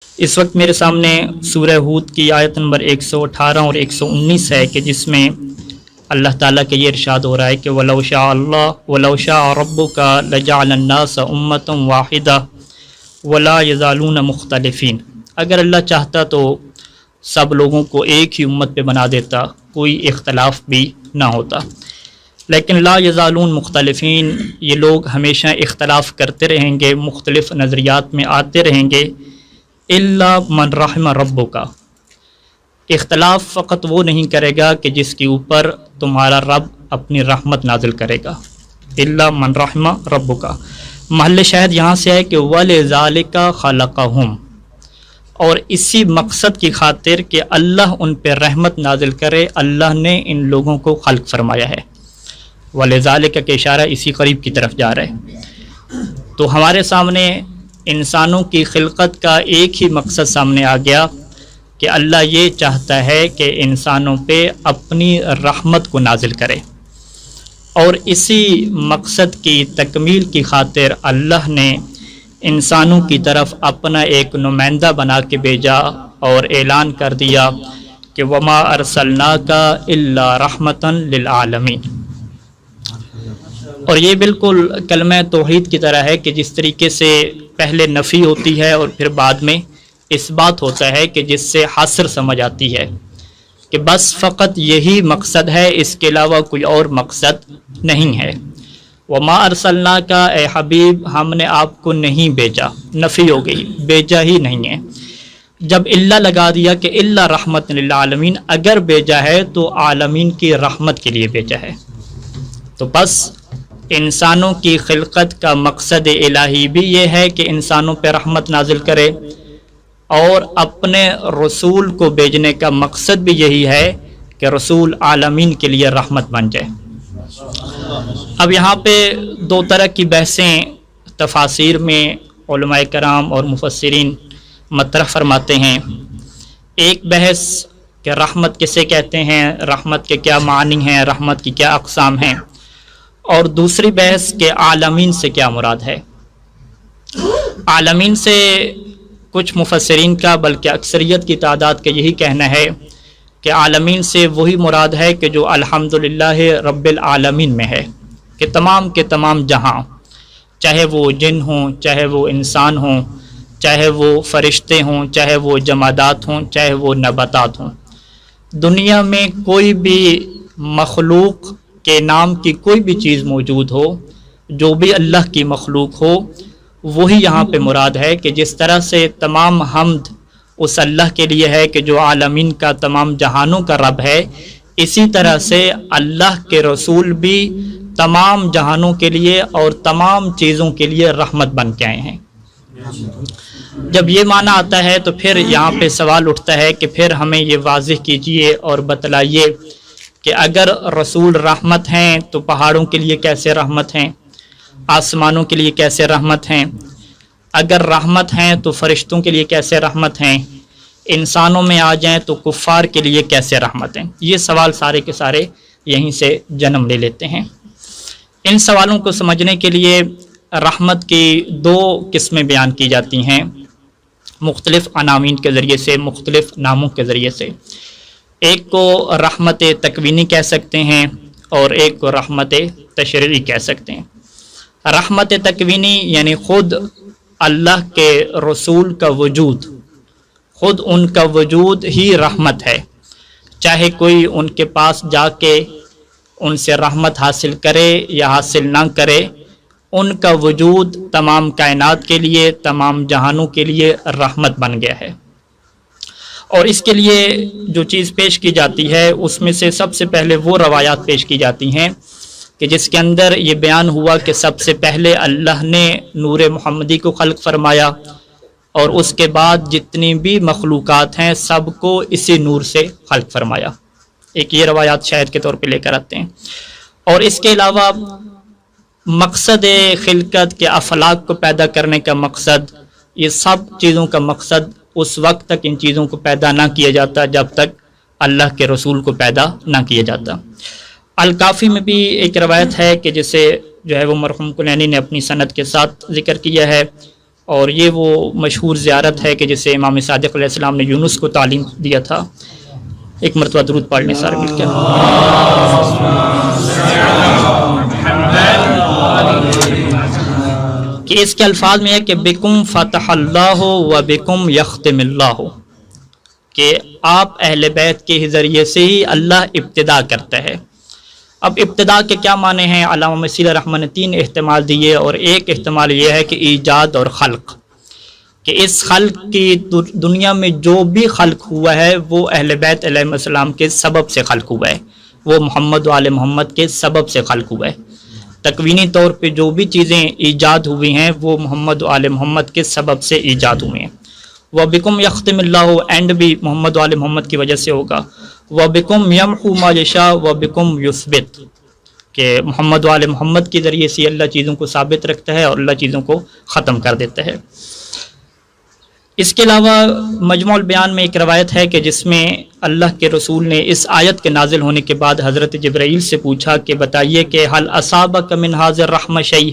اس وقت میرے سامنے سورہ ہود کی آیت نمبر 118 اور 119 ہے کہ جس میں اللہ تعالیٰ کے یہ ارشاد ہو رہا ہے کہ وَلَوْ شَاءَ اللَّهُ وَلَوْ شَاءَ رَبُّكَ لَجَعَلَ النَّاسَ أُمَّةً وَاحِدَةً وَلَا يَزَالُونَ مُخْتَلِفِينَ۔ اگر اللہ چاہتا تو سب لوگوں کو ایک ہی امت پہ بنا دیتا، کوئی اختلاف بھی نہ ہوتا، لیکن لا یزالون مختلفین، یہ لوگ ہمیشہ اختلاف کرتے رہیں گے، مختلف نظریات میں آتے رہیں گے۔ الا من رحم ربک، اختلاف فقط وہ نہیں کرے گا کہ جس کے اوپر تمہارا رب اپنی رحمت نازل کرے گا۔ الا من رحم ربک، محل شاہد یہاں سے ہے کہ وَلِذَالِکَ خَلَقَهُمْ، اور اسی مقصد کی خاطر کہ اللہ ان پہ رحمت نازل کرے، اللہ نے ان لوگوں کو خلق فرمایا ہے۔ وَلِذَالِکَ کے اشارہ اسی قریب کی طرف جا رہا ہے۔ تو ہمارے سامنے انسانوں کی خلقت کا ایک ہی مقصد سامنے آ گیا کہ اللہ یہ چاہتا ہے کہ انسانوں پہ اپنی رحمت کو نازل کرے، اور اسی مقصد کی تکمیل کی خاطر اللہ نے انسانوں کی طرف اپنا ایک نمائندہ بنا کے بھیجا اور اعلان کر دیا کہ وما ارسلناک الا رحمتا للعالمین۔ اور یہ بالکل کلمہ توحید کی طرح ہے کہ جس طریقے سے پہلے نفی ہوتی ہے اور پھر بعد میں اس بات ہوتا ہے کہ جس سے حصر سمجھ آتی ہے کہ بس فقط یہی مقصد ہے، اس کے علاوہ کوئی اور مقصد نہیں ہے۔ وما ارسلناک، اے حبیب ہم نے آپ کو نہیں بھیجا، نفی ہو گئی، بھیجا ہی نہیں ہے۔ جب اللہ لگا دیا کہ اللہ رحمت للعالمین، اگر بھیجا ہے تو عالمین کی رحمت کے لیے بھیجا ہے۔ تو بس انسانوں کی خلقت کا مقصد الہی بھی یہ ہے کہ انسانوں پہ رحمت نازل کرے، اور اپنے رسول کو بھیجنے کا مقصد بھی یہی ہے کہ رسول عالمین کے لیے رحمت بن جائے۔ اب یہاں پہ دو طرح کی بحثیں تفاسیر میں علماء کرام اور مفسرین مطرح فرماتے ہیں۔ ایک بحث کہ رحمت کسے کہتے ہیں، رحمت کے کیا معنی ہیں، رحمت کی کیا اقسام ہیں، اور دوسری بحث کہ عالمین سے کیا مراد ہے۔ عالمین سے کچھ مفسرین کا بلکہ اکثریت کی تعداد کا یہی کہنا ہے کہ عالمین سے وہی مراد ہے کہ جو الحمدللہ رب العالمین میں ہے، کہ تمام کے تمام جہاں، چاہے وہ جن ہوں، چاہے وہ انسان ہوں، چاہے وہ فرشتے ہوں، چاہے وہ جمادات ہوں، چاہے وہ نباتات ہوں، دنیا میں کوئی بھی مخلوق کے نام کی کوئی بھی چیز موجود ہو، جو بھی اللہ کی مخلوق ہو، وہی یہاں پہ مراد ہے کہ جس طرح سے تمام حمد اس اللہ کے لیے ہے کہ جو عالمین کا تمام جہانوں کا رب ہے، اسی طرح سے اللہ کے رسول بھی تمام جہانوں کے لیے اور تمام چیزوں کے لیے رحمت بن کے آئے ہیں۔ جب یہ معنی آتا ہے تو پھر یہاں پہ سوال اٹھتا ہے کہ پھر ہمیں یہ واضح کیجئے اور بتلائیے کہ اگر رسول رحمت ہیں تو پہاڑوں کے لیے کیسے رحمت ہیں، آسمانوں کے لیے کیسے رحمت ہیں، اگر رحمت ہیں تو فرشتوں کے لیے کیسے رحمت ہیں، انسانوں میں آ جائیں تو کفار کے لیے کیسے رحمت ہیں۔ یہ سوال سارے کے سارے یہیں سے جنم لے لیتے ہیں۔ ان سوالوں کو سمجھنے کے لیے رحمت کی دو قسمیں بیان کی جاتی ہیں، مختلف عناوین کے ذریعے سے، مختلف ناموں کے ذریعے سے۔ ایک کو رحمت تکوینی کہہ سکتے ہیں اور ایک کو رحمت تشریعی کہہ سکتے ہیں۔ رحمت تکوینی یعنی خود اللہ کے رسول کا وجود، خود ان کا وجود ہی رحمت ہے، چاہے کوئی ان کے پاس جا کے ان سے رحمت حاصل کرے یا حاصل نہ کرے، ان کا وجود تمام کائنات کے لیے، تمام جہانوں کے لیے رحمت بن گیا ہے۔ اور اس کے لیے جو چیز پیش کی جاتی ہے اس میں سے سب سے پہلے وہ روایات پیش کی جاتی ہیں کہ جس کے اندر یہ بیان ہوا کہ سب سے پہلے اللہ نے نور محمدی کو خلق فرمایا، اور اس کے بعد جتنی بھی مخلوقات ہیں سب کو اسی نور سے خلق فرمایا۔ ایک یہ روایات شاہد کے طور پہ لے کر آتے ہیں۔ اور اس کے علاوہ مقصد خلقت کے افلاک کو پیدا کرنے کا مقصد، یہ سب چیزوں کا مقصد اس وقت تک ان چیزوں کو پیدا نہ کیا جاتا جب تک اللہ کے رسول کو پیدا نہ کیا جاتا۔ الکافی میں بھی ایک روایت ہے کہ جسے جو ہے وہ مرحوم کلینی نے اپنی سند کے ساتھ ذکر کیا ہے، اور یہ وہ مشہور زیارت ہے کہ جسے امام صادق علیہ السلام نے یونس کو تعلیم دیا تھا۔ ایک مرتبہ درود پڑھ لیں سارے مل کے۔ کہ اس کے الفاظ میں ہے کہ بکم فتح اللہ و بکم یختم اللہ، کہ آپ اہل بیت کے ذریعے سے ہی اللہ ابتدا کرتا ہے۔ اب ابتدا کے کیا معنی ہیں؟ علامہ مسیح رحمہ نے 3 احتمال دیے، اور ایک احتمال یہ ہے کہ ایجاد اور خلق، کہ اس خلق کی دنیا میں جو بھی خلق ہوا ہے وہ اہل بیت علیہ السلام کے سبب سے خلق ہوا ہے، وہ محمد و آل محمد کے سبب سے خلق ہوا ہے۔ تکوینی طور پہ جو بھی چیزیں ایجاد ہوئی ہیں وہ محمد و آل محمد کے سبب سے ایجاد ہوئے ہیں۔ وَبِكُمْ يَخْتِمِ اللَّهُ، اینڈ بھی محمد و آل محمد کی وجہ سے ہوگا۔ وَبِكُمْ يَمْحُو مَا يَشَاءُ وَبِكُمْ يُثْبِتُ، کہ محمد و آل محمد کے ذریعے سے اللہ چیزوں کو ثابت رکھتا ہے اور اللہ چیزوں کو ختم کر دیتا ہے۔ اس کے علاوہ مجموع البیان میں ایک روایت ہے کہ جس میں اللہ کے رسول نے اس آیت کے نازل ہونے کے بعد حضرت جبرائیل سے پوچھا کہ بتائیے کہ حل اصابک من ھذا الرحمۃ شیء،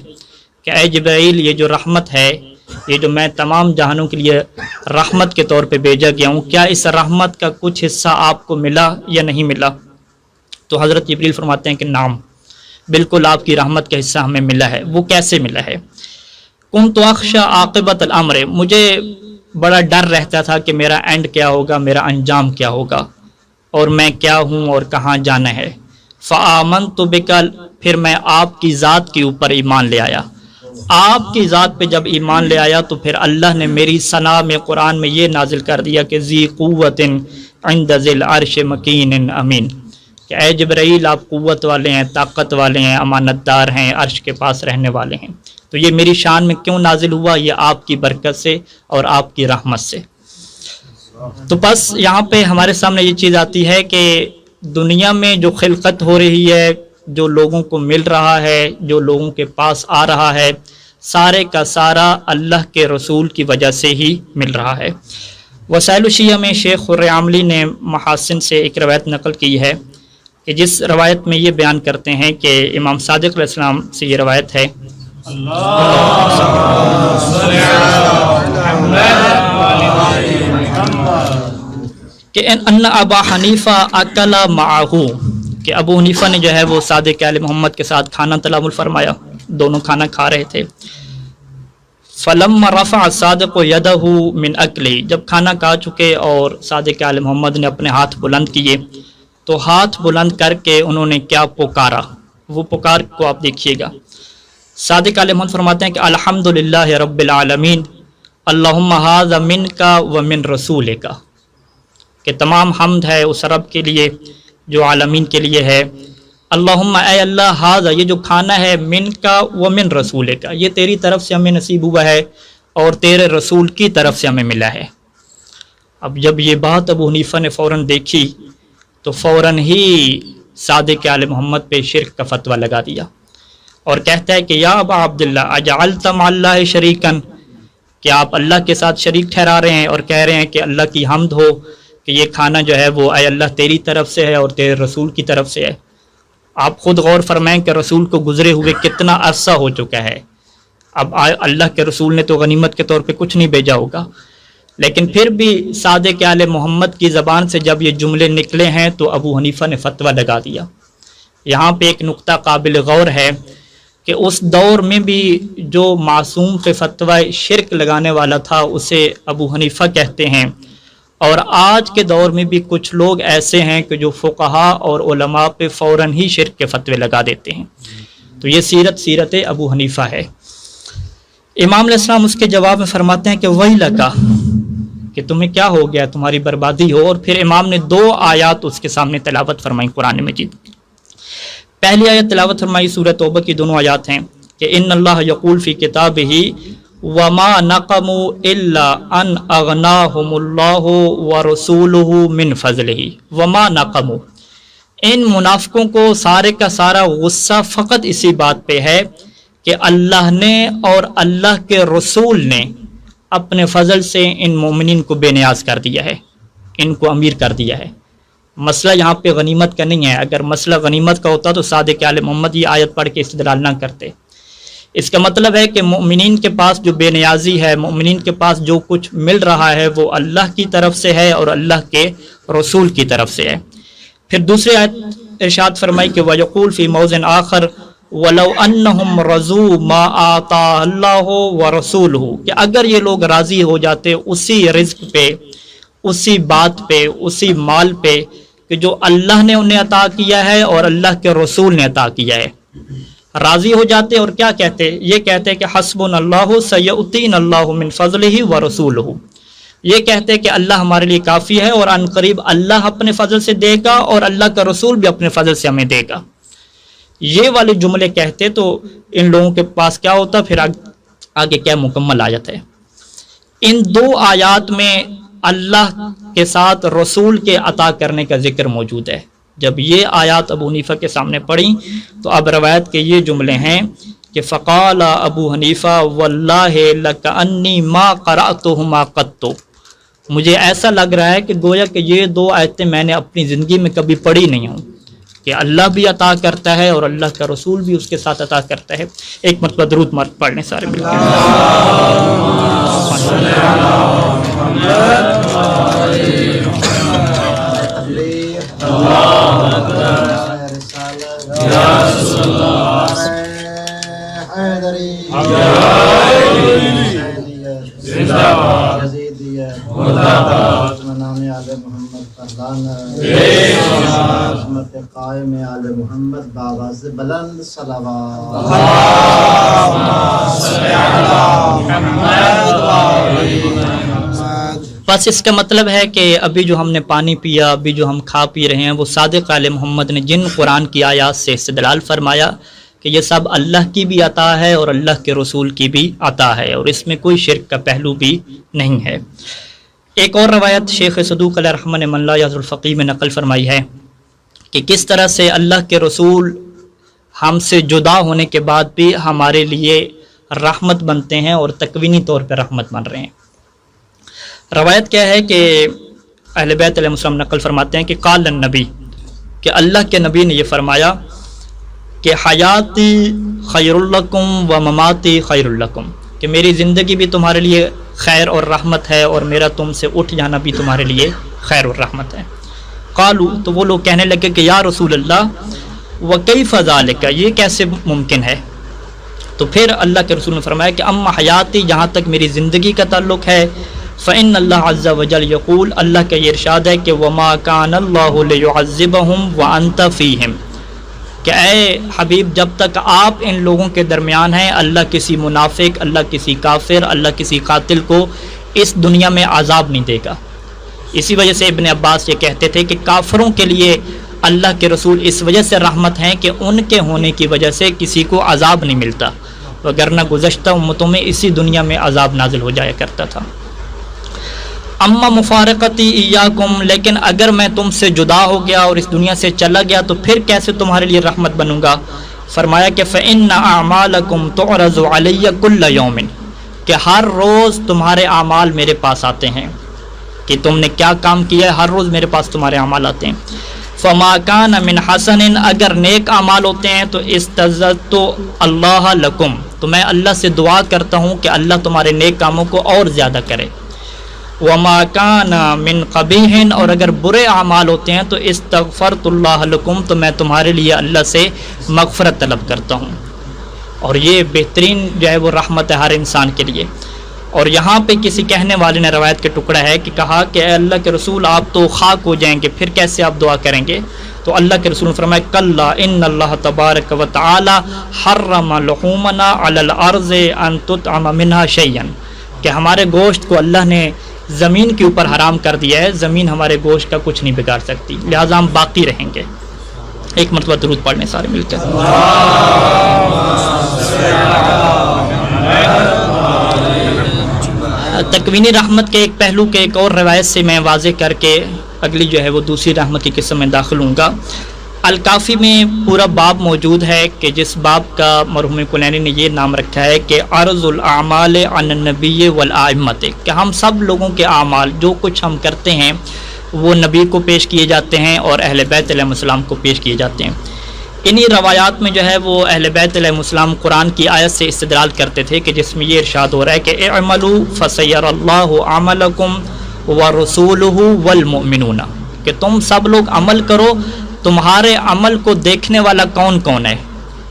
کہ اے جبرائیل یہ جو رحمت ہے، یہ جو میں تمام جہانوں کے لیے رحمت کے طور پہ بھیجا گیا ہوں، کیا اس رحمت کا کچھ حصہ آپ کو ملا یا نہیں ملا؟ تو حضرت جبرائیل فرماتے ہیں کہ نعم، بالکل آپ کی رحمت کا حصہ ہمیں ملا ہے۔ وہ کیسے ملا ہے؟ کنت اخشى عاقبۃ الامر، مجھے بڑا ڈر رہتا تھا کہ میرا اینڈ کیا ہوگا، میرا انجام کیا ہوگا، اور میں کیا ہوں اور کہاں جانا ہے۔ فآمنت بک، پھر میں آپ کی ذات کے اوپر ایمان لے آیا۔ آپ کی ذات پہ جب ایمان لے آیا تو پھر اللہ نے میری ثنا میں قرآن میں یہ نازل کر دیا کہ ذی قوت عند ذی العرش مکین امین، کہ اے جبرائیل آپ قوت والے ہیں، طاقت والے ہیں، امانت دار ہیں، عرش کے پاس رہنے والے ہیں۔ تو یہ میری شان میں کیوں نازل ہوا؟ یہ آپ کی برکت سے اور آپ کی رحمت سے۔ تو بس یہاں پہ ہمارے سامنے یہ چیز آتی ہے کہ دنیا میں جو خلقت ہو رہی ہے، جو لوگوں کو مل رہا ہے، جو لوگوں کے پاس آ رہا ہے، سارے کا سارا اللہ کے رسول کی وجہ سے ہی مل رہا ہے۔ وسائل الشیعہ میں شیخ خرعاملی نے محاسن سے ایک روایت نقل کی ہے کہ جس روایت میں یہ بیان کرتے ہیں کہ امام صادق علیہ السلام سے یہ روایت ہے کہ ان ابا حنیفہ اکل معہو، کہ ابو حنیفہ نے جو ہے وہ صادق آل محمد کے ساتھ کھانا تناول فرمایا، دونوں کھانا کھا رہے تھے۔ فلما رفع صادق یدہ من اکلی، جب کھانا کھا چکے اور صادق آل محمد نے اپنے ہاتھ بلند کیے تو ہاتھ بلند کر کے انہوں نے کیا پکارا، وہ پکار کو آپ دیکھیے گا۔ صادق علیہ محمد فرماتے ہیں کہ الحمدللہ رب العالمین اللہم ھذا منک و من رسولک، کہ تمام حمد ہے اس رب کے لیے جو عالمین کے لیے ہے۔ اللہم، اے اللہ، ھذا، یہ جو کھانا ہے، منک و من رسولک، یہ تیری طرف سے ہمیں نصیب ہوا ہے اور تیرے رسول کی طرف سے ہمیں ملا ہے۔ اب جب یہ بات ابو حنیفہ نے فوراً دیکھی تو فوراً ہی صادق آل محمد پہ شرک کا فتویٰ لگا دیا اور کہتا ہے کہ یا ابا عبداللہ اجعلت مع اللہ شریکن، کہ آپ اللہ کے ساتھ شریک ٹھہرا رہے ہیں اور کہہ رہے ہیں کہ اللہ کی حمد ہو کہ یہ کھانا جو ہے وہ اے اللہ تیری طرف سے ہے اور تیرے رسول کی طرف سے ہے۔ آپ خود غور فرمائیں کہ رسول کو گزرے ہوئے کتنا عرصہ ہو چکا ہے۔ اب اللہ کے رسول نے تو غنیمت کے طور پہ کچھ نہیں بھیجا ہوگا، لیکن پھر بھی صادق آل محمد کی زبان سے جب یہ جملے نکلے ہیں تو ابو حنیفہ نے فتویٰ لگا دیا۔ یہاں پہ ایک نقطہ قابل غور ہے کہ اس دور میں بھی جو معصوم پہ فتویٰ شرک لگانے والا تھا اسے ابو حنیفہ کہتے ہیں، اور آج کے دور میں بھی کچھ لوگ ایسے ہیں کہ جو فقہا اور علماء پہ فوراً ہی شرک کے فتوے لگا دیتے ہیں۔ تو یہ سیرت ابو حنیفہ ہے۔ امام علیہ السلام اس کے جواب میں فرماتے ہیں کہ وہی لگا، کہ تمہیں کیا ہو گیا، تمہاری بربادی ہو۔ اور پھر امام نے 2 آیات اس کے سامنے تلاوت فرمائی قرآن مجید۔ پہلی آیت تلاوت فرمائی سورہ توبہ کی، دونوں آیات ہیں کہ ان اللہ یقول فی کتابہ وما نقموا الا ان اغناہم اللہ ورسولہ من فضلہ۔ وما نقموا، ان منافقوں کو سارے کا سارا غصہ فقط اسی بات پہ ہے کہ اللہ نے اور اللہ کے رسول نے اپنے فضل سے ان مومنین کو بے نیاز کر دیا ہے، ان کو امیر کر دیا ہے۔ مسئلہ یہاں پہ غنیمت کا نہیں ہے، اگر مسئلہ غنیمت کا ہوتا تو صادق آل محمد یہ آیت پڑھ کے استدلال نہ کرتے۔ اس کا مطلب ہے کہ مومنین کے پاس جو بے نیازی ہے، مومنین کے پاس جو کچھ مل رہا ہے وہ اللہ کی طرف سے ہے اور اللہ کے رسول کی طرف سے ہے۔ پھر دوسری آیت ارشاد فرمائی کہ وَيَقُولُ فِي مَوْضِعٍ آخر وَلَوْ أَنَّهُمْ رَضُوا مَا آتَاهُ اللَّهُ وَرَسُولُهُ، کہ اگر یہ لوگ راضی ہو جاتے اسی رزق پہ، اسی بات پہ، اسی مال پہ کہ جو اللہ نے انہیں عطا کیا ہے اور اللہ کے رسول نے عطا کیا ہے، راضی ہو جاتے اور کیا کہتے؟ یہ کہتے کہ حسبنا اللہ سیؤتینا اللہ من فضلہ ورسولہ، یہ کہتے کہ اللہ ہمارے لیے کافی ہے اور ان قریب اللہ اپنے فضل سے دے گا اور اللہ کا رسول بھی اپنے فضل سے ہمیں دے گا۔ یہ والے جملے کہتے تو ان لوگوں کے پاس کیا ہوتا؟ پھر آگے کیا مکمل آیت ہے۔ ان دو آیات میں اللہ کے ساتھ رسول کے عطا کرنے کا ذکر موجود ہے۔ جب یہ آیات ابو حنیفہ کے سامنے پڑھی تو اب روایت کے یہ جملے ہیں کہ فقال ابو حنیفہ واللہ لکأنی ما قرأتہما قط، مجھے ایسا لگ رہا ہے کہ گویا کہ یہ دو آیتیں میں نے اپنی زندگی میں کبھی پڑھی نہیں ہوں، کہ اللہ بھی عطا کرتا ہے اور اللہ کا رسول بھی اس کے ساتھ عطا کرتا ہے۔ ایک مرتبہ درود مارک پڑھنے سارے مل کے۔ قائم آل محمد باواز بلند صلوات۔ بس اس کا مطلب ہے کہ ابھی جو ہم نے پانی پیا، ابھی جو ہم کھا پی رہے ہیں، وہ صادق آل محمد نے جن قرآن کی آیات سے استدلال فرمایا کہ یہ سب اللہ کی بھی عطا ہے اور اللہ کے رسول کی بھی عطا ہے اور اس میں کوئی شرک کا پہلو بھی نہیں ہے۔ ایک اور روایت شیخ صدوق علیہ رحمہ نے من لا یعذ الفقیہ میں نقل فرمائی ہے کہ کس طرح سے اللہ کے رسول ہم سے جدا ہونے کے بعد بھی ہمارے لیے رحمت بنتے ہیں اور تکوینی طور پہ رحمت بن رہے ہیں۔ روایت کیا ہے کہ اہل بیت علیہ السلام نقل فرماتے ہیں کہ قال النبی، کہ اللہ کے نبی نے یہ فرمایا کہ حیاتی خیر لکم و مماتی خیر لکم، کہ میری زندگی بھی تمہارے لیے خیر اور رحمت ہے اور میرا تم سے اٹھ جانا بھی تمہارے لیے خیر اور رحمت ہے۔ قالو، تو وہ لوگ کہنے لگے کہ یا رسول اللہ وکیف ذالک، یہ کیسے ممکن ہے؟ تو پھر اللہ کے رسول نے فرمایا کہ اما حیاتی، جہاں تک میری زندگی کا تعلق ہے، فإن اللہ عز وجل یقول، اللہ کا یہ ارشاد ہے کہ وما کان اللہ لیعذبہم وانت فیہم، کہ اے حبیب جب تک آپ ان لوگوں کے درمیان ہیں اللہ کسی منافق، اللہ کسی کافر، اللہ کسی قاتل کو اس دنیا میں عذاب نہیں دے گا۔ اسی وجہ سے ابن عباس یہ کہتے تھے کہ کافروں کے لیے اللہ کے رسول اس وجہ سے رحمت ہیں کہ ان کے ہونے کی وجہ سے کسی کو عذاب نہیں ملتا، وگرنہ گزشتہ امتوں میں اسی دنیا میں عذاب نازل ہو جایا کرتا تھا۔ اما مفارقتی ایاکم، لیکن اگر میں تم سے جدا ہو گیا اور اس دنیا سے چلا گیا تو پھر کیسے تمہارے لیے رحمت بنوں گا؟ فرمایا کہ فإن اعمالکم تعرض علی کل یوم، کہ ہر روز تمہارے اعمال میرے پاس آتے ہیں، کہ تم نے کیا کام کیا ہے ہر روز میرے پاس تمہارے اعمال آتے ہیں۔ فما کان من حسن، اگر نیک اعمال ہوتے ہیں تو استعذت اللہ لکم، تو میں اللہ سے دعا کرتا ہوں کہ اللہ تمہارے نیک کاموں کو اور زیادہ کرے۔ وما کان من قبیح، اور اگر برے اعمال ہوتے ہیں تو استغفرت اللہ لکم، تو میں تمہارے لیے اللہ سے مغفرت طلب کرتا ہوں۔ اور یہ بہترین جو ہے وہ رحمت ہے ہر انسان کے لیے۔ اور یہاں پہ کسی کہنے والے نے روایت کے ٹکڑا ہے کہ کہا کہ اے اللہ کے رسول آپ تو خاک ہو جائیں گے، پھر کیسے آپ دعا کریں گے؟ تو اللہ کے رسول نے فرمایا کلا ان اللہ تبارک و تعالی حرم لحومنا علی الارض ان تطعم منها شیئا، کہ ہمارے گوشت کو اللہ نے زمین کے اوپر حرام کر دیا ہے، زمین ہمارے گوشت کا کچھ نہیں بگاڑ سکتی، لہٰذا ہم باقی رہیں گے۔ ایک مرتبہ درود پڑھنے سارے مل کر۔ تکوینی رحمت کے ایک پہلو کے ایک اور روایت سے میں واضح کر کے اگلی جو ہے وہ دوسری رحمت کی قسم میں داخل ہوں گا۔ الکافی میں پورا باب موجود ہے کہ جس باب کا مرحوم کلینی نے یہ نام رکھا ہے کہ عرض الاعمال عن النبی والائمۃ، کہ ہم سب لوگوں کے اعمال جو کچھ ہم کرتے ہیں وہ نبی کو پیش کیے جاتے ہیں اور اہل بیت علیہ السلام کو پیش کیے جاتے ہیں۔ انہی روایات میں جو ہے وہ اہل بیت علیہ السلام قرآن کی آیت سے استدلال کرتے تھے کہ جس میں یہ ارشاد ہو رہا ہے کہ اعملوا فسیر اللہ عملکم ورسولہ والمؤمنون، کہ تم سب لوگ عمل کرو، تمہارے عمل کو دیکھنے والا کون کون ہے؟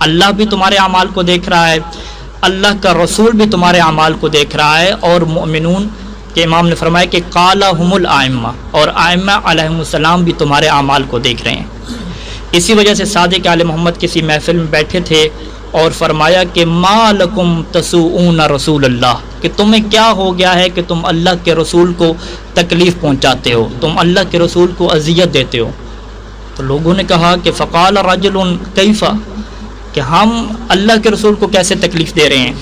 اللہ بھی تمہارے اعمال کو دیکھ رہا ہے، اللہ کا رسول بھی تمہارے اعمال کو دیکھ رہا ہے، اور مؤمنون کہ امام نے فرمایا کہ قالہم الائمہ، اور ائمہ علیہم السلام بھی تمہارے اعمال کو دیکھ رہے ہیں۔ اسی وجہ سے صادق آل محمد کسی محفل میں بیٹھے تھے اور فرمایا کہ ما لکم تسوؤون رسول اللہ، کہ تمہیں کیا ہو گیا ہے کہ تم اللہ کے رسول کو تکلیف پہنچاتے ہو، تم اللہ کے رسول کو اذیت دیتے ہو۔ تو لوگوں نے کہا کہ فقال رجل کیف، کہ ہم اللہ کے رسول کو کیسے تکلیف دے رہے ہیں؟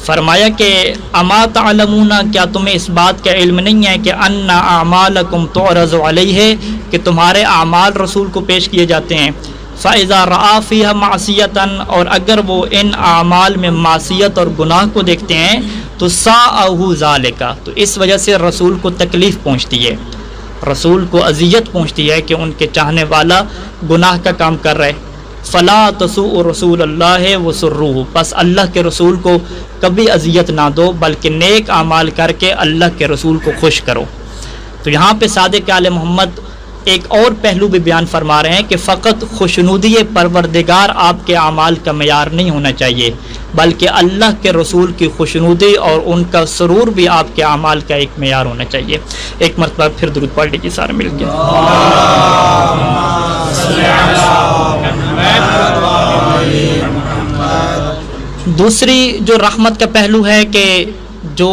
فرمایا کہ اما تعلمون، کیا تمہیں اس بات کا علم نہیں ہے کہ ان اعمالکم تعرض علیہ، کہ تمہارے اعمال رسول کو پیش کیے جاتے ہیں۔ فاذا رأى فيها معصیۃ، اور اگر وہ ان اعمال میں معصیت اور گناہ کو دیکھتے ہیں تو ساءہ ذالک، تو اس وجہ سے رسول کو تکلیف پہنچتی ہے، رسول کو اذیت پہنچتی ہے کہ ان کے چاہنے والا گناہ کا کام کر رہے۔ فلا تسوء رسول اللہ وسروہ، پس اللہ کے رسول کو کبھی اذیت نہ دو بلکہ نیک اعمال کر کے اللہ کے رسول کو خوش کرو۔ تو یہاں پہ صادق آل محمد ایک اور پہلو بھی بیان فرما رہے ہیں کہ فقط خوشنودی پروردگار آپ کے اعمال کا معیار نہیں ہونا چاہیے، بلکہ اللہ کے رسول کی خوشنودی اور ان کا سرور بھی آپ کے اعمال کا ایک معیار ہونا چاہیے۔ ایک مرتبہ پھر درود پڑھ لیجیے سارے مل کے۔ دوسری جو رحمت کا پہلو ہے کہ جو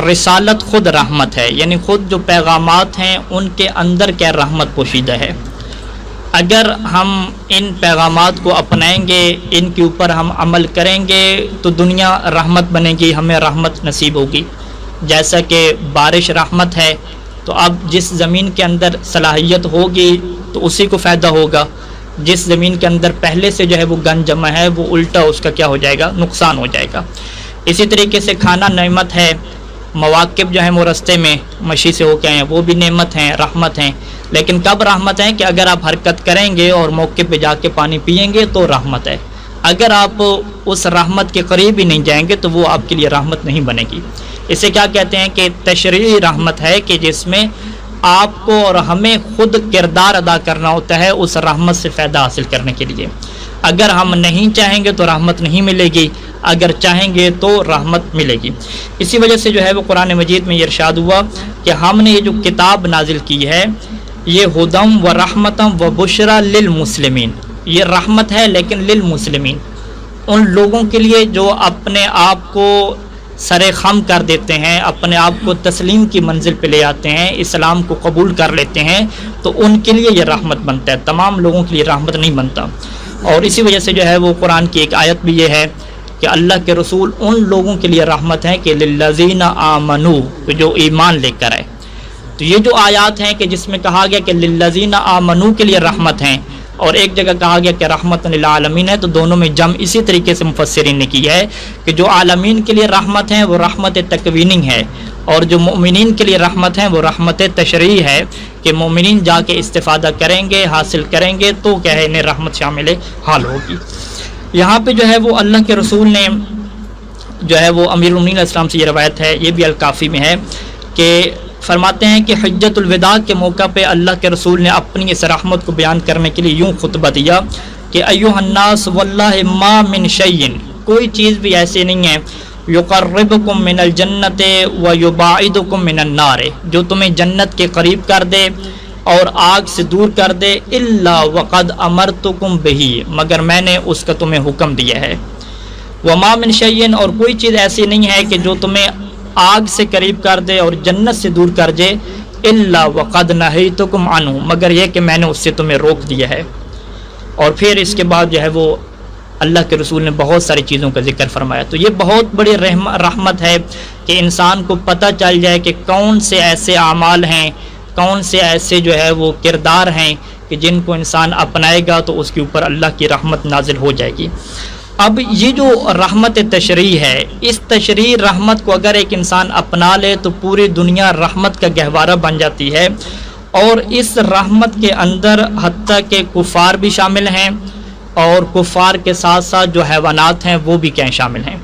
رسالت خود رحمت ہے، یعنی خود جو پیغامات ہیں ان کے اندر کیا رحمت پوشیدہ ہے۔ اگر ہم ان پیغامات کو اپنائیں گے، ان کے اوپر ہم عمل کریں گے تو دنیا رحمت بنے گی، ہمیں رحمت نصیب ہوگی۔ جیسا کہ بارش رحمت ہے تو اب جس زمین کے اندر صلاحیت ہوگی تو اسی کو فائدہ ہوگا، جس زمین کے اندر پہلے سے جو ہے وہ گند جمع ہے وہ الٹا اس کا کیا ہو جائے گا، نقصان ہو جائے گا۔ اسی طریقے سے کھانا نعمت ہے، مواقب جو ہیں وہ رستے میں مشی سے ہو کے آئے ہیں وہ بھی نعمت ہیں، رحمت ہیں، لیکن کب رحمت ہے کہ اگر آپ حرکت کریں گے اور موقع پہ جا کے پانی پئیں گے تو رحمت ہے۔ اگر آپ اس رحمت کے قریب ہی نہیں جائیں گے تو وہ آپ کے لیے رحمت نہیں بنے گی۔ اسے کیا کہتے ہیں کہ تشریعی رحمت ہے، کہ جس میں آپ کو اور ہمیں خود کردار ادا کرنا ہوتا ہے اس رحمت سے فائدہ حاصل کرنے کے لیے۔ اگر ہم نہیں چاہیں گے تو رحمت نہیں ملے گی، اگر چاہیں گے تو رحمت ملے گی۔ اسی وجہ سے جو ہے وہ قرآن مجید میں یہ ارشاد ہوا کہ ہم نے یہ جو کتاب نازل کی ہے یہ ہدم و رحمتم و بشرا للمسلمین، یہ رحمت ہے لیکن للمسلمین، ان لوگوں کے لیے جو اپنے آپ کو سر خم کر دیتے ہیں، اپنے آپ کو تسلیم کی منزل پہ لے آتے ہیں، اسلام کو قبول کر لیتے ہیں، تو ان کے لیے یہ رحمت بنتا ہے، تمام لوگوں کے لیے رحمت نہیں بنتا۔ اور اسی وجہ سے جو ہے وہ قرآن کی ایک آیت بھی یہ ہے کہ اللہ کے رسول ان لوگوں کے لیے رحمت ہیں کہ للذین آمنوا، جو ایمان لے کر آئے۔ تو یہ جو آیات ہیں کہ جس میں کہا گیا کہ للذین آمنوا کے لیے رحمت ہیں، اور ایک جگہ کہا گیا کہ رحمت للعالمین ہے، تو دونوں میں جمع اسی طریقے سے مفسرین نے کی ہے کہ جو عالمین کے لیے رحمت ہیں وہ رحمت تکوینی ہے، اور جو مؤمنین کے لیے رحمت ہیں وہ رحمت تشریعی ہے، کہ مومنین جا کے استفادہ کریں گے، حاصل کریں گے تو کیا ہے انہیں رحمت شامل حال ہوگی۔ یہاں پہ جو ہے وہ اللہ کے رسول نے جو ہے وہ امیر المومنین علیہ السلام سے یہ روایت ہے، یہ بھی الکافی میں ہے، کہ فرماتے ہیں کہ حجۃ الوداع کے موقع پہ اللہ کے رسول نے اپنی اس رحمت کو بیان کرنے کے لیے یوں خطبہ دیا کہ ایھا الناس واللہ ما من شیء، کوئی چیز بھی ایسی نہیں ہے یقربکم من الجنت و یباعدکم من النار، جو تمہیں جنت کے قریب کر دے اور آگ سے دور کر دے، الا وقد امرتکم بہ، مگر میں نے اس کا تمہیں حکم دیا ہے۔ وما من شیء، اور کوئی چیز ایسی نہیں ہے کہ جو تمہیں آگ سے قریب کر دے اور جنت سے دور کر دے، الا وقد نہیتکم عنہ، مگر یہ کہ میں نے اس سے تمہیں روک دیا ہے۔ اور پھر اس کے بعد جو ہے وہ اللہ کے رسول نے بہت ساری چیزوں کا ذکر فرمایا۔ تو یہ بہت بڑی رحمت ہے کہ انسان کو پتہ چل جائے کہ کون سے ایسے اعمال ہیں، کون سے ایسے جو ہے وہ کردار ہیں کہ جن کو انسان اپنائے گا تو اس کے اوپر اللہ کی رحمت نازل ہو جائے گی۔ اب یہ جو رحمت تشریع ہے، اس تشریع رحمت کو اگر ایک انسان اپنا لے تو پوری دنیا رحمت کا گہوارہ بن جاتی ہے، اور اس رحمت کے اندر حتیٰ کہ کفار بھی شامل ہیں، اور کفار کے ساتھ ساتھ جو حیوانات ہیں وہ بھی کہیں شامل ہیں۔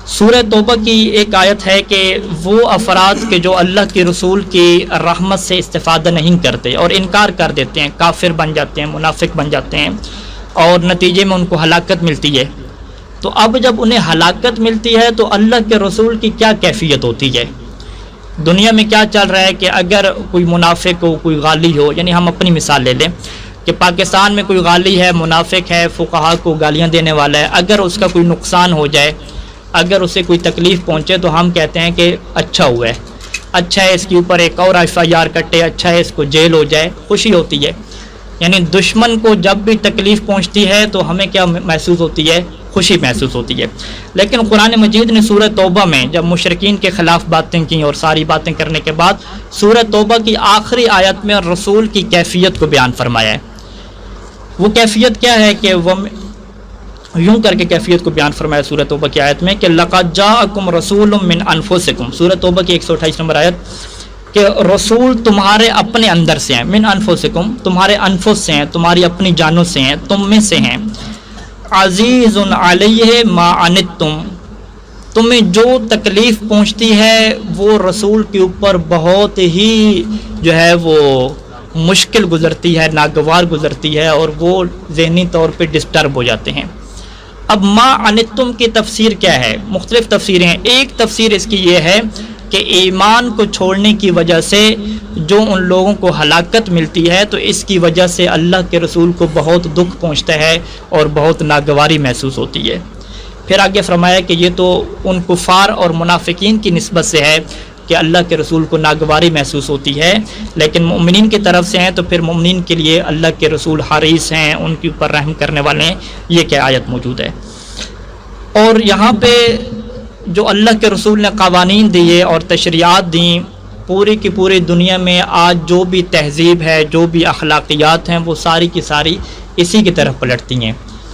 سورہ توبہ کی ایک آیت ہے کہ وہ افراد کے جو اللہ کے رسول کی رحمت سے استفادہ نہیں کرتے اور انکار کر دیتے ہیں، کافر بن جاتے ہیں، منافق بن جاتے ہیں، اور نتیجے میں ان کو ہلاکت ملتی ہے۔ تو اب جب انہیں ہلاکت ملتی ہے تو اللہ کے رسول کی کیا کیفیت ہوتی ہے؟ دنیا میں کیا چل رہا ہے کہ اگر کوئی منافق ہو، کوئی غالی ہو، یعنی ہم اپنی مثال لے لیں کہ پاکستان میں کوئی غالی ہے، منافق ہے، فقہا کو گالیاں دینے والا ہے، اگر اس کا کوئی نقصان ہو جائے، اگر اسے کوئی تکلیف پہنچے تو ہم کہتے ہیں کہ اچھا ہوا ہے، اچھا ہے اس کے اوپر ایک اور FIR کٹے، اچھا ہے اس کو جیل ہو جائے، خوشی ہوتی ہے۔ یعنی دشمن کو جب بھی تکلیف پہنچتی ہے تو ہمیں کیا محسوس ہوتی ہے؟ خوشی محسوس ہوتی ہے۔ لیکن قرآن مجید نے سورہ توبہ میں جب مشرکین کے خلاف باتیں کی اور ساری باتیں کرنے کے بعد سورہ توبہ کی آخری آیت میں رسول کی کیفیت کو بیان فرمایا ہے۔ وہ کیفیت کیا ہے کہ وہ یوں کر کے کیفیت کو بیان فرمایا سورہ توبہ کی آیت میں کہ لَقَدْ جَاءَكُمْ رَسُولٌ مِّنْ أَنفُسِكُمْ، سورہ توبہ کی 128 نمبر آیت، کہ رسول تمہارے اپنے اندر سے ہیں، من انفسکم، تمہارے انفس سے ہیں، تمہاری اپنی جانوں سے ہیں، تم میں سے ہیں، عزیز علیہ ما عنتم، تمہیں جو تکلیف پہنچتی ہے وہ رسول کے اوپر بہت ہی جو ہے وہ مشکل گزرتی ہے، ناگوار گزرتی ہے، اور وہ ذہنی طور پہ ڈسٹرب ہو جاتے ہیں۔ اب ما عنتم کی تفسیر کیا ہے؟ مختلف تفسیریں ہیں۔ ایک تفسیر اس کی یہ ہے کہ ایمان کو چھوڑنے کی وجہ سے جو ان لوگوں کو ہلاکت ملتی ہے تو اس کی وجہ سے اللہ کے رسول کو بہت دکھ پہنچتا ہے اور بہت ناگواری محسوس ہوتی ہے۔ پھر آگے فرمایا کہ یہ تو ان کفار اور منافقین کی نسبت سے ہے کہ اللہ کے رسول کو ناگواری محسوس ہوتی ہے، لیکن مومنین کی طرف سے ہیں تو پھر مومنین کے لیے اللہ کے رسول حریص ہیں، ان کے اوپر رحم کرنے والے ہیں۔ یہ کیا آیت موجود ہے۔ اور یہاں پہ جو اللہ کے رسول نے قوانین دیے اور تشریعات دیں، پوری کی پوری دنیا میں آج جو بھی تہذیب ہے، جو بھی اخلاقیات ہیں، وہ ساری کی ساری اسی کی طرف پلٹتی ہیں۔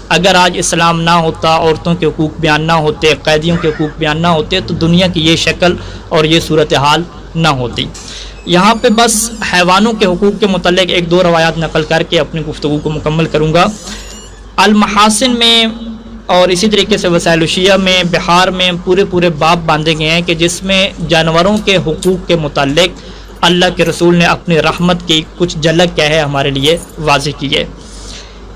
اگر آج اسلام نہ ہوتا، عورتوں کے حقوق بیان نہ ہوتے، قیدیوں کے حقوق بیان نہ ہوتے، تو دنیا کی یہ شکل اور یہ صورتحال نہ ہوتی۔ یہاں پہ بس حیوانوں کے حقوق کے متعلق ایک دو روایات نقل کر کے اپنی گفتگو کو مکمل کروں گا۔ المحاسن میں اور اسی طریقے سے وسائل الشیعہ میں، بہار میں پورے باب باندھے گئے ہیں کہ جس میں جانوروں کے حقوق کے متعلق اللہ کے رسول نے اپنی رحمت کی کچھ جھلک کیا ہے ہمارے لیے واضح کی ہے۔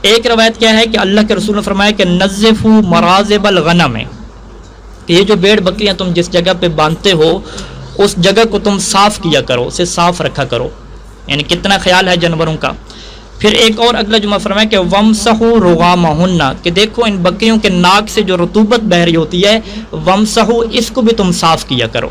ایک روایت کیا ہے کہ اللہ کے رسول نے فرمایا کہ نظفوا مراذب الغنم، کہ یہ جو بھیڑ بکریاں تم جس جگہ پہ باندھتے ہو اس جگہ کو تم صاف کیا کرو، اسے صاف رکھا کرو، یعنی کتنا خیال ہے جانوروں کا۔ پھر ایک اور اگلا جملہ فرمایا کہ وَمْسَحُوا رُغَامَهُنَّ، کہ دیکھو ان بکریوں کے ناک سے جو رطوبت بہ رہی ہوتی ہے، وَمْسَحُوا، اس کو بھی تم صاف کیا کرو۔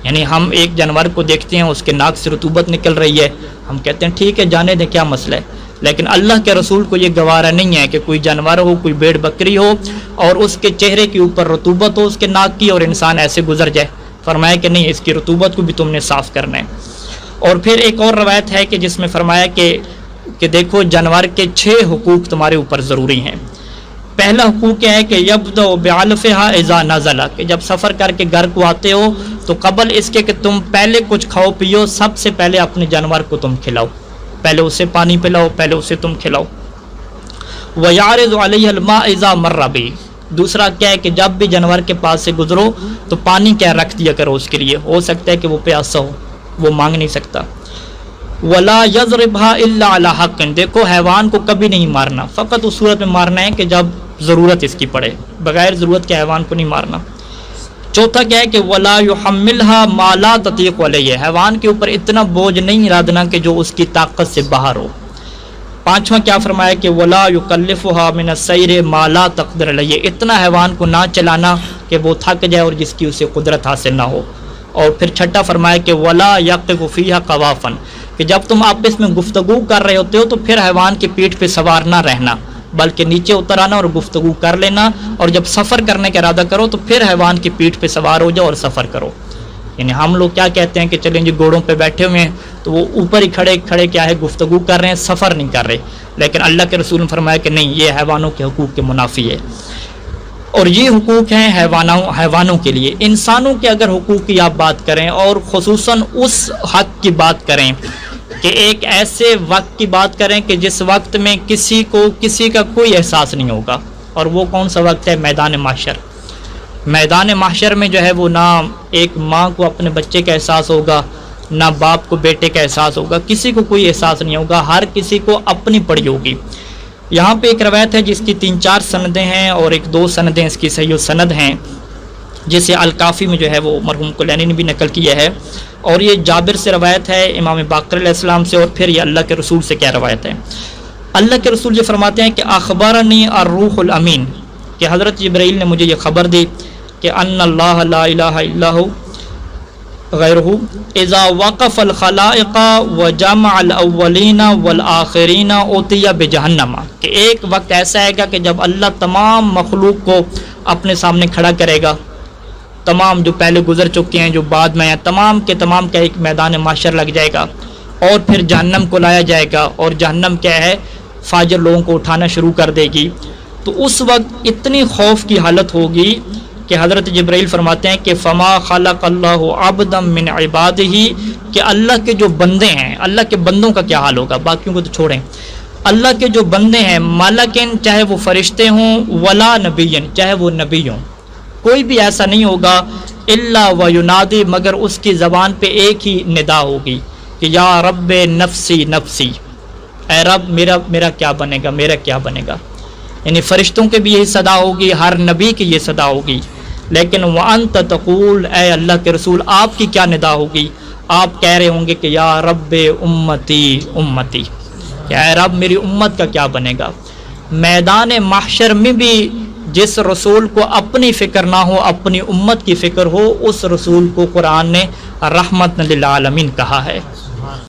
یعنی ہم ایک جانور کو دیکھتے ہیں اس کے ناک سے رطوبت نکل رہی ہے، ہم کہتے ہیں ٹھیک ہے جانے دیں، کیا مسئلہ ہے، لیکن اللہ کے رسول کو یہ گوارا نہیں ہے کہ کوئی جانور ہو، کوئی بھیڑ بکری ہو اور اس کے چہرے کے اوپر رطوبت ہو اس کے ناک کی اور انسان ایسے گزر جائے۔ فرمایا کہ نہیں، اس کی رطوبت کو بھی تم نے صاف کرنا ہے۔ اور پھر ایک اور روایت ہے کہ جس میں فرمایا کہ دیکھو جانور کے 6 حقوق تمہارے اوپر ضروری ہیں۔ پہلا حقوق کیا ہے کہ یبدأ بعلفها اذا نزل، کہ جب سفر کر کے گھر کو آتے ہو تو قبل اس کے کہ تم پہلے کچھ کھاؤ پیو، سب سے پہلے اپنے جانور کو تم کھلاؤ، پہلے اسے پانی پلاؤ، پہلے اسے تم کھلاؤ۔ وَيَعْرِضُ عَلَيْهَ الْمَاءَ إِذَا مَرَّ بِهِ، دوسرا کیا ہے کہ جب بھی جانور کے پاس سے گزرو تو پانی کیا رکھ دیا کرو اس کے لیے، ہو سکتا ہے کہ وہ پیاسا ہو، وہ مانگ نہیں سکتا۔ وَلَا يَضْرِبْهَا إِلَّا عَلَى حَقٍّ، دیکھو حیوان کو کبھی نہیں مارنا، فقط اس صورت میں مارنا ہے کہ جب ضرورت اس کی پڑے، بغیر ضرورت کے حیوان کو نہیں مارنا۔ چوتھا کیا ہے کہ وَلَا يُحَمِّلْهَا مَا لَا تَطِيقُ عَلَيْهِ، حیوان کے اوپر اتنا بوجھ نہیں لادنا کہ جو اس کی طاقت سے باہر ہو۔ پانچواں کیا فرمایا کہ وَلَا يُكَلِّفُهَا مِنَ السَّيْرِ مَا لَا تَقْدِرُ عَلَيْهِ، اتنا حیوان کو نہ چلانا کہ وہ تھک جائے اور جس کی اسے قدرت حاصل نہ ہو۔ اور پھر چھٹا فرمایا کہ وَلَا يَقِفُ فِيهَا قَوَافًا، کہ جب تم آپس میں گفتگو کر رہے ہوتے ہو تو پھر حیوان کی پیٹھ پہ سوار نہ رہنا، بلکہ نیچے اتر آنا اور گفتگو کر لینا، اور جب سفر کرنے کا ارادہ کرو تو پھر حیوان کی پیٹھ پہ سوار ہو جاؤ اور سفر کرو۔ یعنی ہم لوگ کیا کہتے ہیں کہ چلیں جی گھوڑوں پہ بیٹھے ہوئے ہیں تو وہ اوپر ہی کھڑے کیا ہے گفتگو کر رہے ہیں، سفر نہیں کر رہے، لیکن اللہ کے رسول نے فرمایا کہ نہیں، یہ حیوانوں کے حقوق کے منافی ہے۔ اور یہ حقوق ہیں حیوانوں کے لیے۔ انسانوں کے اگر حقوق کی آپ بات کریں اور خصوصاً اس حق کی بات کریں کہ ایک ایسے وقت کی بات کریں کہ جس وقت میں کسی کو کسی کا کوئی احساس نہیں ہوگا، اور وہ کون سا وقت ہے؟ میدان محشر۔ میدان محشر میں جو ہے وہ نہ ایک ماں کو اپنے بچے کا احساس ہوگا، نہ باپ کو بیٹے کا احساس ہوگا، کسی کو کوئی احساس نہیں ہوگا، ہر کسی کو اپنی پڑی ہوگی۔ یہاں پہ ایک روایت ہے جس کی 3-4 سندیں ہیں اور 1-2 سندیں اس کی صحیح سند ہیں، جسے الکافی میں جو ہے وہ مرحوم کلینی نے بھی نقل کیا ہے، اور یہ جابر سے روایت ہے، امام باقر علیہ السلام سے، اور پھر یہ اللہ کے رسول سے کیا روایت ہے۔ اللہ کے رسول یہ فرماتے ہیں کہ اخبرنی الروح الامین، کہ حضرت جبرائیل نے مجھے یہ خبر دی کہ ان اللہ لا الہ الا ہو غیرہ اذا وقف الخلائق وجمع الاولین والآخرین اوتی بجہنم، کہ ایک وقت ایسا آئے گا کہ جب اللہ تمام مخلوق کو اپنے سامنے کھڑا کرے گا، تمام جو پہلے گزر چکے ہیں، جو بعد میں ہیں، تمام کے تمام کا ایک میدان محشر لگ جائے گا، اور پھر جہنم کو لایا جائے گا، اور جہنم کیا ہے؟ فاجر لوگوں کو اٹھانا شروع کر دے گی۔ تو اس وقت اتنی خوف کی حالت ہوگی کہ حضرت جبرائیل فرماتے ہیں کہ فما خلق اللہ عبدا من عبادہ، کہ اللہ کے جو بندے ہیں، اللہ کے بندوں کا کیا حال ہوگا، باقیوں کو تو چھوڑیں، اللہ کے جو بندے ہیں، ملکن چاہے وہ فرشتے ہوں، ولا نبیین چاہے وہ نبی ہوں، کوئی بھی ایسا نہیں ہوگا الا وینادی، مگر اس کی زبان پہ ایک ہی ندا ہوگی کہ یا رب نفسی نفسی، اے رب میرا کیا بنے گا، میرا کیا بنے گا۔ یعنی فرشتوں کے بھی یہی صدا ہوگی، ہر نبی کی یہ صدا ہوگی، لیکن وانت تقول، اے اللہ کے رسول آپ کی کیا ندا ہوگی؟ آپ کہہ رہے ہوں گے کہ یا رب امتی امتی، کہ اے رب میری امت کا کیا بنے گا۔ میدان محشر میں بھی جس رسول کو اپنی فکر نہ ہو، اپنی امت کی فکر ہو، اس رسول کو قرآن نے رحمت للعالمین کہا ہے۔